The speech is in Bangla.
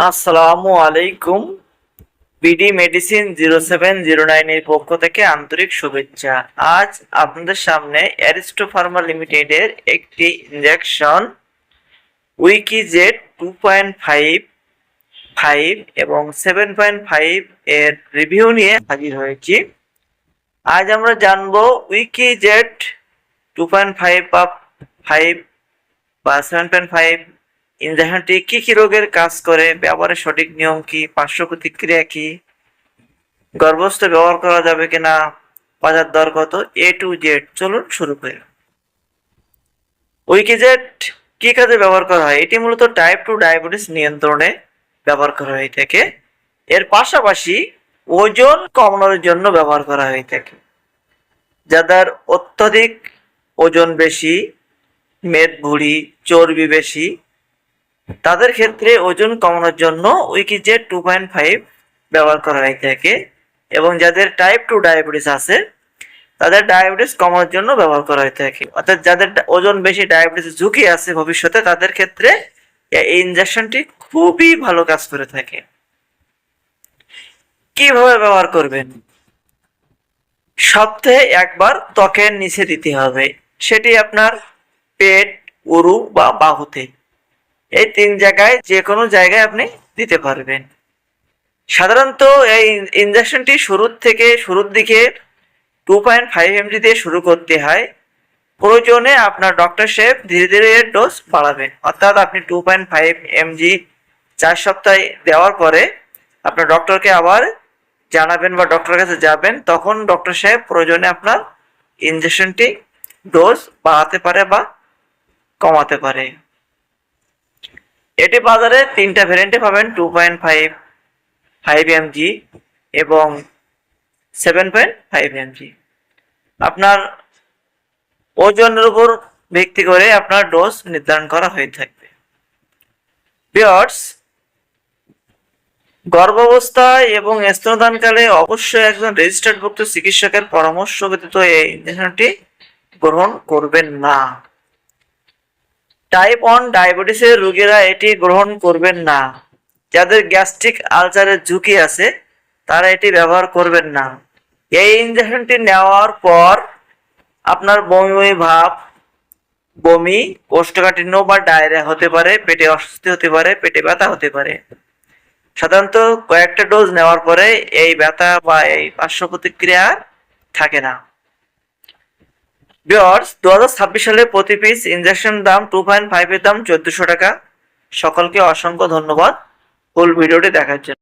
আসসালামু আলাইকুম। বিডি মেডিসিন 0709 এর পক্ষ থেকে আন্তরিক শুভেচ্ছা। আজ আপনাদের সামনে অ্যারিস্টো ফার্মা লিমিটেডের একটি ইনজেকশন উইকিজেট 2.5 এবং 7.5 এর রিভিউ নিয়ে হাজির হয়েছি। আজ আমরা জানবো উইকিজেট 2.5 বা 7.5 ইনজেকশনটি কি কি রোগের কাজ করে, ব্যবহারের সঠিক নিয়ম কি, পার্শ্ব প্রতিক্রিয়া কি, গর্ভস্থ ব্যবহার করা যাবে কিনা, বাজার দর কত, A to Z। চলুন শুরু করি। উইকিজেট কি কাজে ব্যবহার করা হয়? এটি মূলত টাইপ 2 ডায়াবেটিস নিয়ন্ত্রণে ব্যবহার করা হয়ে থাকে। এর পাশাপাশি ওজন কমানোর জন্য ব্যবহার করা হয়ে থাকে। যাদের অত্যধিক ওজন বেশি, মেদভুঁড়ি, চর্বি বেশি, তাদের ক্ষেত্রে ওজন কমানোর জন্য উইকিজেট 2.5 ব্যবহার করা হয়ে থাকে। এবং যাদের টাইপ 2 ডায়াবেটিস আছে, তাদের ডায়াবেটিস কমানোর জন্য ব্যবহার করা হয়ে থাকে। অর্থাৎ যাদের ওজন বেশি, ডায়াবেটিস ঝুঁকি আছে ভবিষ্যতে, তাদের ক্ষেত্রে এই ইনজেকশনটি খুবই ভালো কাজ করে থাকে। কিভাবে ব্যবহার করবেন? সপ্তাহে একবার ত্বকের নিচে দিতে হবে, সেটি আপনার পেট, উরু বা বাহুতে। এই 3 জায়গায় যে কোনো জায়গায় আপনি দিতে পারবেন। সাধারণত এই ইনজেকশনটি শুরুর দিকে 2.5 mg দিয়ে শুরু করতে হয়। প্রয়োজনে আপনার ডক্টর সাহেব ধীরে ধীরে এর ডোজ বাড়াবেন। অর্থাৎ আপনি 2.5 mg 4 সপ্তাহ দেওয়ার পরে আপনার ডক্টরকে আবার জানাবেন বা ডক্টরের কাছে যাবেন, তখন ডক্টর সাহেব প্রয়োজনে আপনার ইনজেকশনটি ডোজ বাড়াতে পারে বা কমাতে পারে। এটি বাজারে 3টা ভ্যারিয়েন্টে পাবেন, 2.5 mg এবং 7.5 mg। আপনার ওজনের উপর ভিত্তি করে আপনার ডোজ নির্ধারণ করা হয়ে থাকবে। ভিউয়ার্স, গর্ভাবস্থায় এবং স্তনদানকালে অবশ্যই একজন রেজিস্টার্ডভুক্ত চিকিৎসকের পরামর্শ ব্যতীত এই ইনজেকশনটি গ্রহণ করবেন না। টাইপ 1 ডায়াবেটিসের রোগীরা এটি গ্রহণ করবেন না। যাদের গ্যাস্ট্রিক আলসারের ঝুঁকি আছে, তারা এটি ব্যবহার করবেন না। এই ইনজেকশনটি নেওয়ার পর আপনার বমি ভাব, বমি, কোষ্ঠকাঠিন্য বা ডায়রিয়া হতে পারে, পেটে অস্বস্তি হতে পারে, পেটে ব্যথা হতে পারে। সাধারণত কয়েকটা ডোজ নেওয়ার পরে এই ব্যথা বা এই পার্শ্ব প্রতিক্রিয়া থাকে না। ভিউয়ার্স, 2026 সালে প্রতি পিস ইনজেকশন দাম 2.5 এর দাম 1400 টাকা। সকলকে অসংখ্য ধন্যবাদ ফুল ভিডিওটি দেখার জন্য।